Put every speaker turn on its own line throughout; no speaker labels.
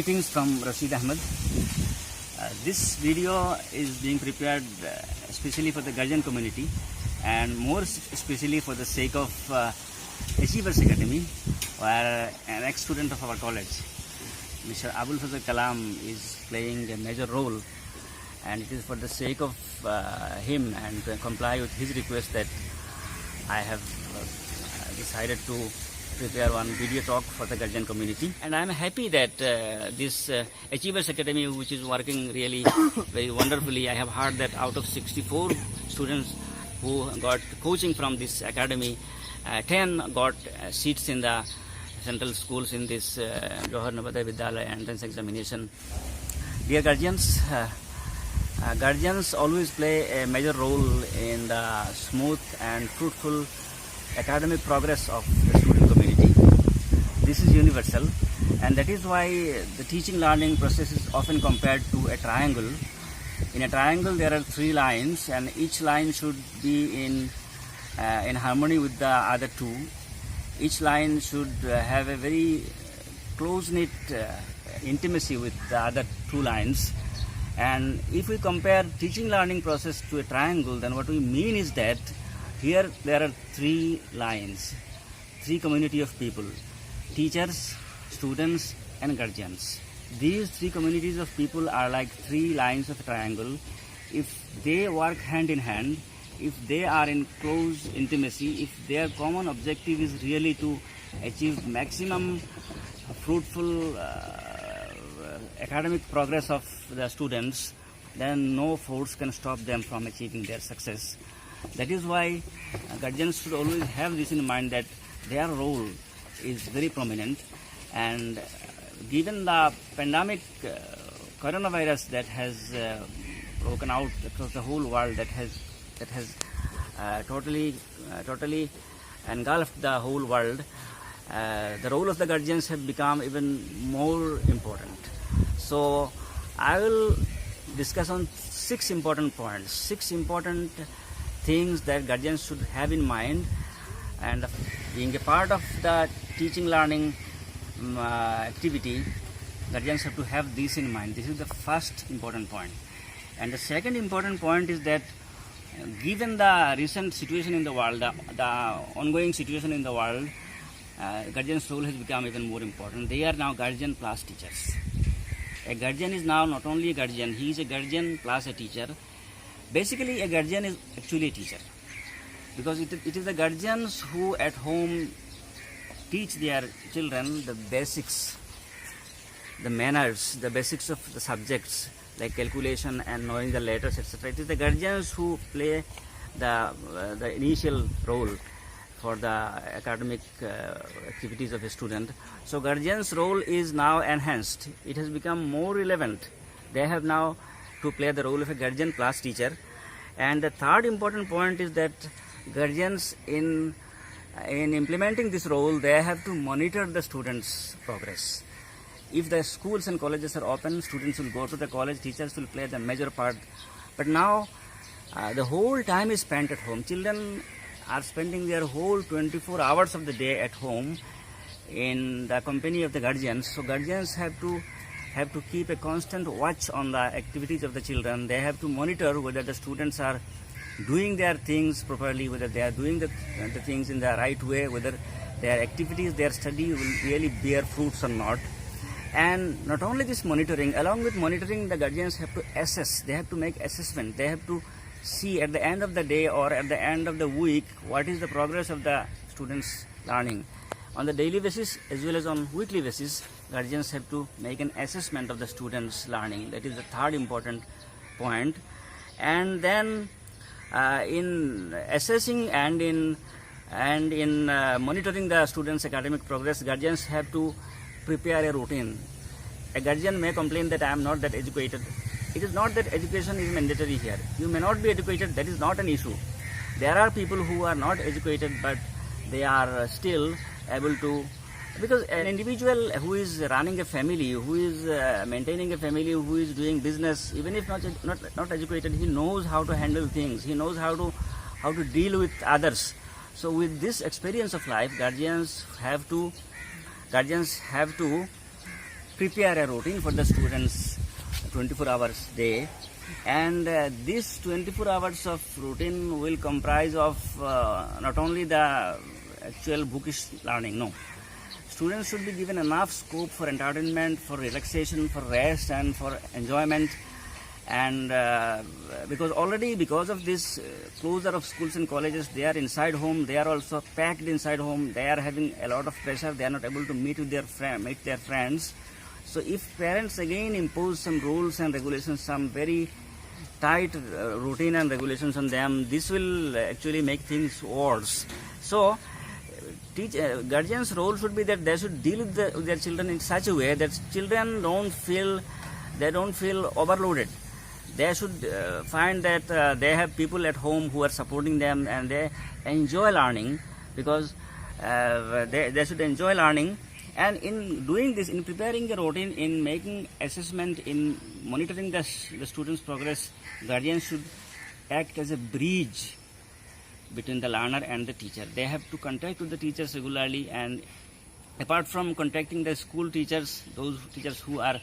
Greetings from Rashid Ahmed. This video is being prepared especially for the guardian community and more especially for the sake of Achievers Academy, where an ex-student of our college, Mr. Abul Fazl Kalam, is playing a major role, and it is for the sake of him and to comply with his request that I have decided to prepare one video talk for the guardian community. And I am happy that this Achievers Academy, which is working really very wonderfully, I have heard that out of 64 students who got coaching from this academy, 10 got seats in the central schools in this Johar Navodaya Vidyalaya entrance examination. Dear guardians, guardians always play a major role in the smooth and fruitful academic progress of the student community. This is universal, and that is why the teaching learning process is often compared to a triangle. In a triangle there are 3 lines, and each line should be in harmony with the other 2. Each line should have a very close-knit intimacy with the other 2 lines. And if we compare teaching learning process to a triangle, then what we mean is that here there are 3 lines, 3 community of people: teachers, students and guardians. These 3 communities of people are like 3 lines of a triangle. If they work hand in hand, if they are in close intimacy, if their common objective is really to achieve maximum fruitful academic progress of the students, then no force can stop them from achieving their success. That is why guardians should always have this in mind, that their role is very prominent. And given the pandemic coronavirus that has broken out across the whole world, that has totally engulfed the whole world, the role of the guardians have become even more important. So I will discuss on 6 important points, 6 important things that guardians should have in mind, and being a part of the teaching learning activity, guardians have to have this in mind. This is the first important point. And the second important point is that given the recent situation in the world, the ongoing situation in the world, guardian's role has become even more important. They are now guardian plus teachers. A guardian is now not only a guardian, he is a guardian plus a teacher. Basically, a guardian is actually a teacher, because it is the guardians who at home teach their children the basics, the manners, the basics of the subjects like calculation and knowing the letters, etc. It is the guardians who play the initial role for the academic activities of a student. So guardians' role is now enhanced. It has become more relevant. They have now to play the role of a guardian plus teacher. And the third important point is that guardians in implementing this role, they have to monitor the students' progress. If the schools and colleges are open, students will go to the college, teachers will play the major part. But now the whole time is spent at home. Children are spending their whole 24 hours of the day at home in the company of the guardians. So guardians have to keep a constant watch on the activities of the children. They have to monitor whether the students are doing their things properly, whether they are doing the things in the right way, whether their activities, their study will really bear fruits or not. And not only this monitoring, along with monitoring, the guardians have to assess. They have to make assessment. They have to see at the end of the day or at the end of the week what is the progress of the students' learning. On the daily basis as well as on weekly basis, guardians have to make an assessment of the students' learning. That is the third important point. And then in assessing and in monitoring the students' academic progress, guardians have to prepare a routine. A guardian may complain that I am not that educated. It is not that education is mandatory here. You may not be educated, that is not an issue. There are people who are not educated, but they are still able to, because an individual who is running a family, who is maintaining a family, who is doing business, even if not educated, he knows how to handle things. He knows how to deal with others. So with this experience of life, guardians have to prepare a routine for the students 24 hours day, and this 24 hours of routine will comprise of not only the actual bookish learning, no. Students should be given enough scope for entertainment, for relaxation, for rest, and for enjoyment. And because of this closure of schools and colleges, they are inside home. They are also packed inside home. They are having a lot of pressure. They are not able to meet their friends. So if parents again impose some rules and regulations, some very tight routine and regulations on them, this will actually make things worse. So guardians' role should be that they should deal with their children in such a way that children don't feel overloaded. They should find that they have people at home who are supporting them, and they enjoy learning, because they should enjoy learning. And in doing this, in preparing a routine, in making assessment, in monitoring the students' progress, guardians should act as a bridge between the learner and the teacher. They have to contact with the teachers regularly, and apart from contacting the school teachers, those teachers who are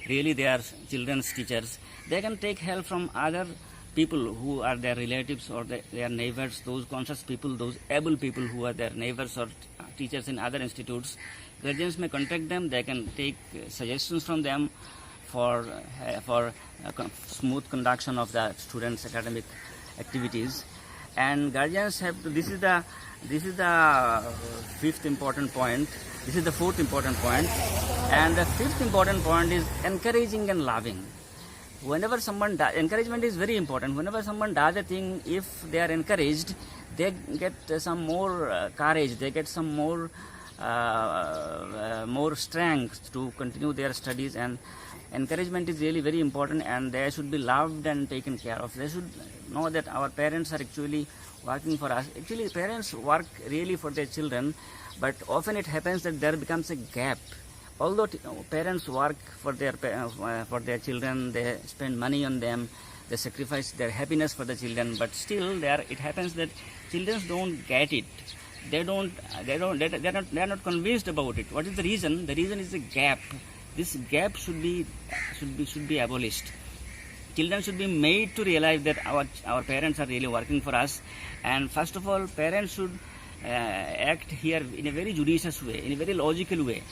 really their children's teachers, they can take help from other people who are their relatives or their neighbors, those conscious people, those able people who are their neighbors or teachers in other institutes. Guardians may contact them. They can take suggestions from them for smooth conduction of the students' academic activities. And guardians have to, this is the fifth important point. This is the fourth important point. And the fifth important point is encouraging and loving. Whenever someone does, encouragement is very important. Whenever someone does a thing, if they are encouraged, they get some more courage. They get some more strength to continue their studies. And encouragement is really very important, and they should be loved and taken care of. They should know that our parents are actually working for us. Actually, parents work really for their children, but often it happens that there becomes a gap. Although parents work for their children, they spend money on them, they sacrifice their happiness for the children, but still it happens that children don't get it. They are not convinced about it. What is the reason? The reason is the gap. This gap should be abolished. Children should be made to realize that our parents are really working for us, and first of all, parents should act here in a very judicious way, in a very logical way.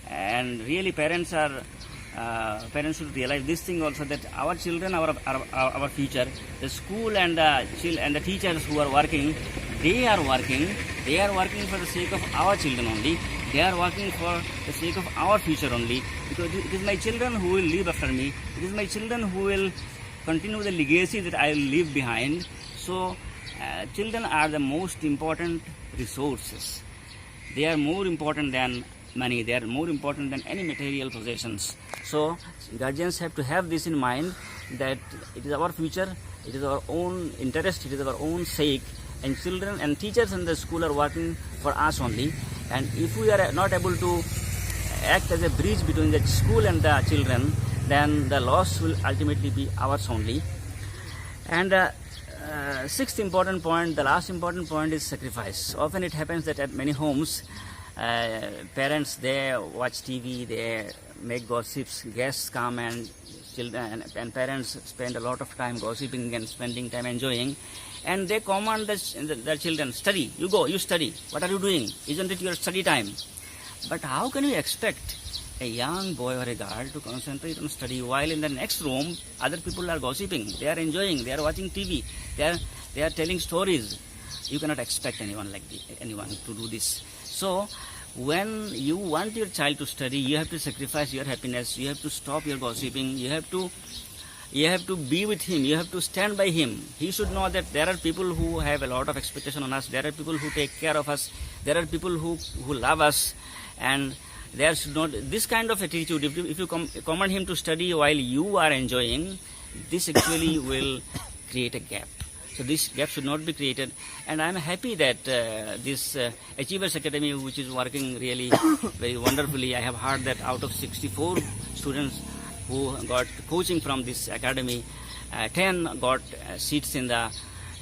And really, parents should realize this thing also, that our children are our future. The school and the teachers who are working, they are working for the sake of our children only. They are working for the sake of our future only, because it is my children who will live after me. It is my children who will continue the legacy that I will leave behind. So children are the most important resources. They are more important than money. They are more important than any material possessions. So guardians have to have this in mind, that it is our future, it is our own interest, it is our own sake, and children and teachers in the school are working for us only. And if we are not able to act as a bridge between the school and the children, then the loss will ultimately be ours only. And sixth important point, the last important point, is sacrifice. Often it happens that at many homes, parents, they watch TV, they make gossips, guests come, and children and parents spend a lot of time gossiping and spending time enjoying, and they command their children, study, you go, you study, what are you doing, isn't it your study time? But how can you expect a young boy or a girl to concentrate on study while in the next room other people are gossiping, they are enjoying, they are watching TV, they are telling stories? You cannot expect anyone to do this. So when you want your child to study, you have to sacrifice your happiness, you have to stop your gossiping, you have to be with him, you have to stand by him. He should know that there are people who have a lot of expectation on us, there are people who take care of us, there are people who love us, and there should not this kind of attitude. If you command him to study while you are enjoying, this actually will create a gap. So this gap should not be created, and I am happy that this Achievers Academy, which is working really very wonderfully. I have heard that out of 64 students who got coaching from this academy, 10 got seats in the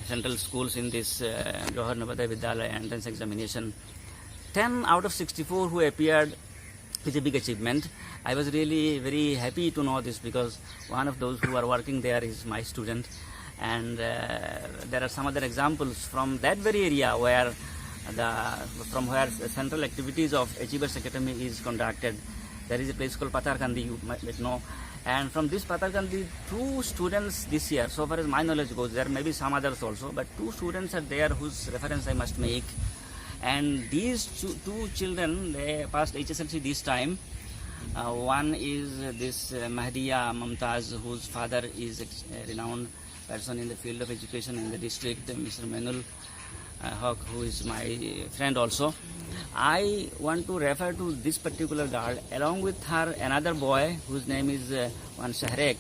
central schools in this Johar Navodaya Vidyalaya entrance examination. 10 out of 64 who appeared is a big achievement. I was really very happy to know this because one of those who are working there is my student, and there are some other examples from that very area where from where central activities of Achievers Academy is conducted. There is a place called Patarkandi, you might know, and from this Patarkandi, 2 students this year, so far as my knowledge goes, there may be some others also, but 2 students are there whose reference I must make. And these two children, they passed HSLC this time. One is this Mahdiya Mumtaz, whose father is a renowned person in the field of education in the district, Mr. Menul Haq, who is my friend also. I want to refer to this particular girl along with her another boy whose name is one Shahrek,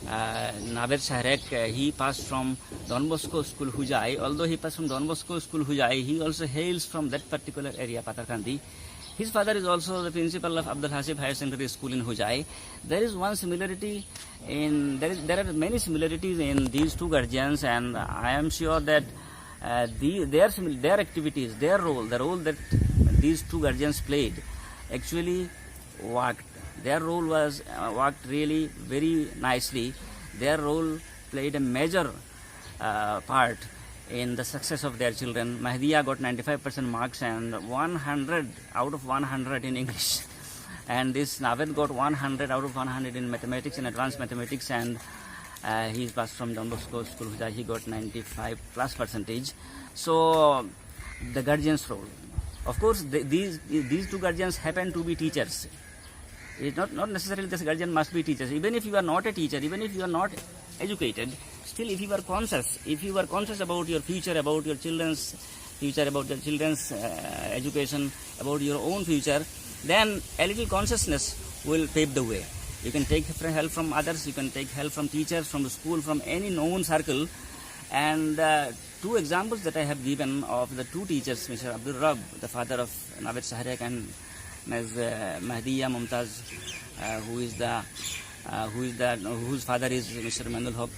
Naved Shahrek. He passed from Don Bosco School Hujai. Although he passed from Don Bosco School Hujai, he also hails from that particular area, Patarkandi. His father is also the principal of Abdul Hasib Higher Secondary School in Hujai. There is one similarity there are many similarities in these 2 guardians, and I am sure that their activities, their role, the role that these 2 guardians played, actually worked. Their role was worked really very nicely. Their role played a major part in the success of their children. Mahdiya got 95% marks and 100 out of 100 in English. And this Naved got 100 out of 100 in mathematics and advanced mathematics, and he passed from Don Bosco School. He got 95+%. So the guardian's role. Of course, these 2 guardians happen to be teachers. It's not necessarily this guardian must be teachers. Even if you are not a teacher, even if you are not educated, still if you are conscious about your future, about your children's future, about your children's education, about your own future, then a little consciousness will pave the way. You can take help from others, you can take help from teachers, from the school, from any known circle. And 2 examples that I have given of the 2 teachers, Mr. Abdul Rab, the father of Naved Shahrek, and Ms. Mahdiya Mumtaz, whose father is Mr. Menul Haq.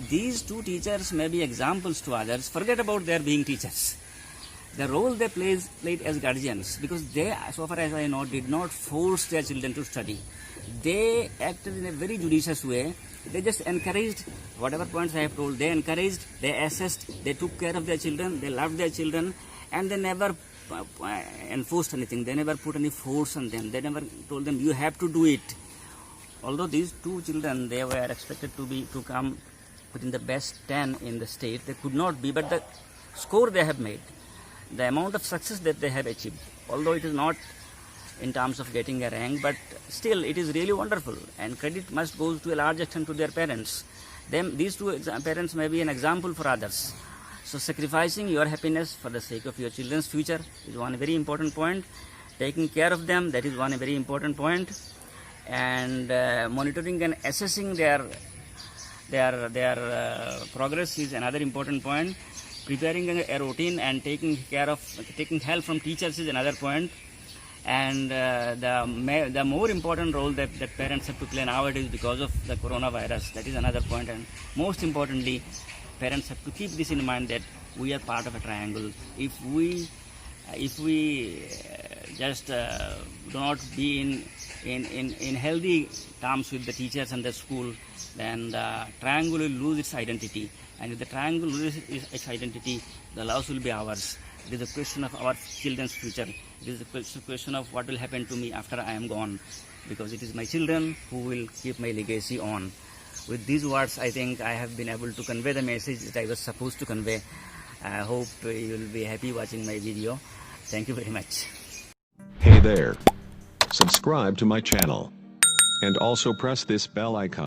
These 2 teachers may be examples to others. Forget about their being teachers. The role they played as guardians, because they, so far as I know, did not force their children to study. They acted in a very judicious way. They just encouraged whatever points I have told. They encouraged, they assessed, they took care of their children, they loved their children, and they never enforced anything. They never put any force on them. They never told them, you have to do it. Although these 2 children, they were expected to come within the best 10 in the state, they could not be, but the score they have made, the amount of success that they have achieved, although it is not in terms of getting a rank, but still it is really wonderful, and credit must go to a large extent to their parents. These 2 parents may be an example for others. So sacrificing your happiness for the sake of your children's future is one very important point. Taking care of them, that is one very important point. And monitoring and assessing their progress is another important point. Preparing a routine and taking help from teachers is another point. And the more important role that parents have to play nowadays because of the coronavirus, that is another point. And most importantly, parents have to keep this in mind, that we are part of a triangle. If we just do not be in healthy terms with the teachers and the school, then the triangle will lose its identity. And if the triangle loses its identity, the loss will be ours. It is a question of our children's future. It is a question of what will happen to me after I am gone, because it is my children who will keep my legacy on. With these words, I think I have been able to convey the message that I was supposed to convey. I hope you will be happy watching my video. Thank you very much.
Hey there. Subscribe to my channel. And also press this bell icon.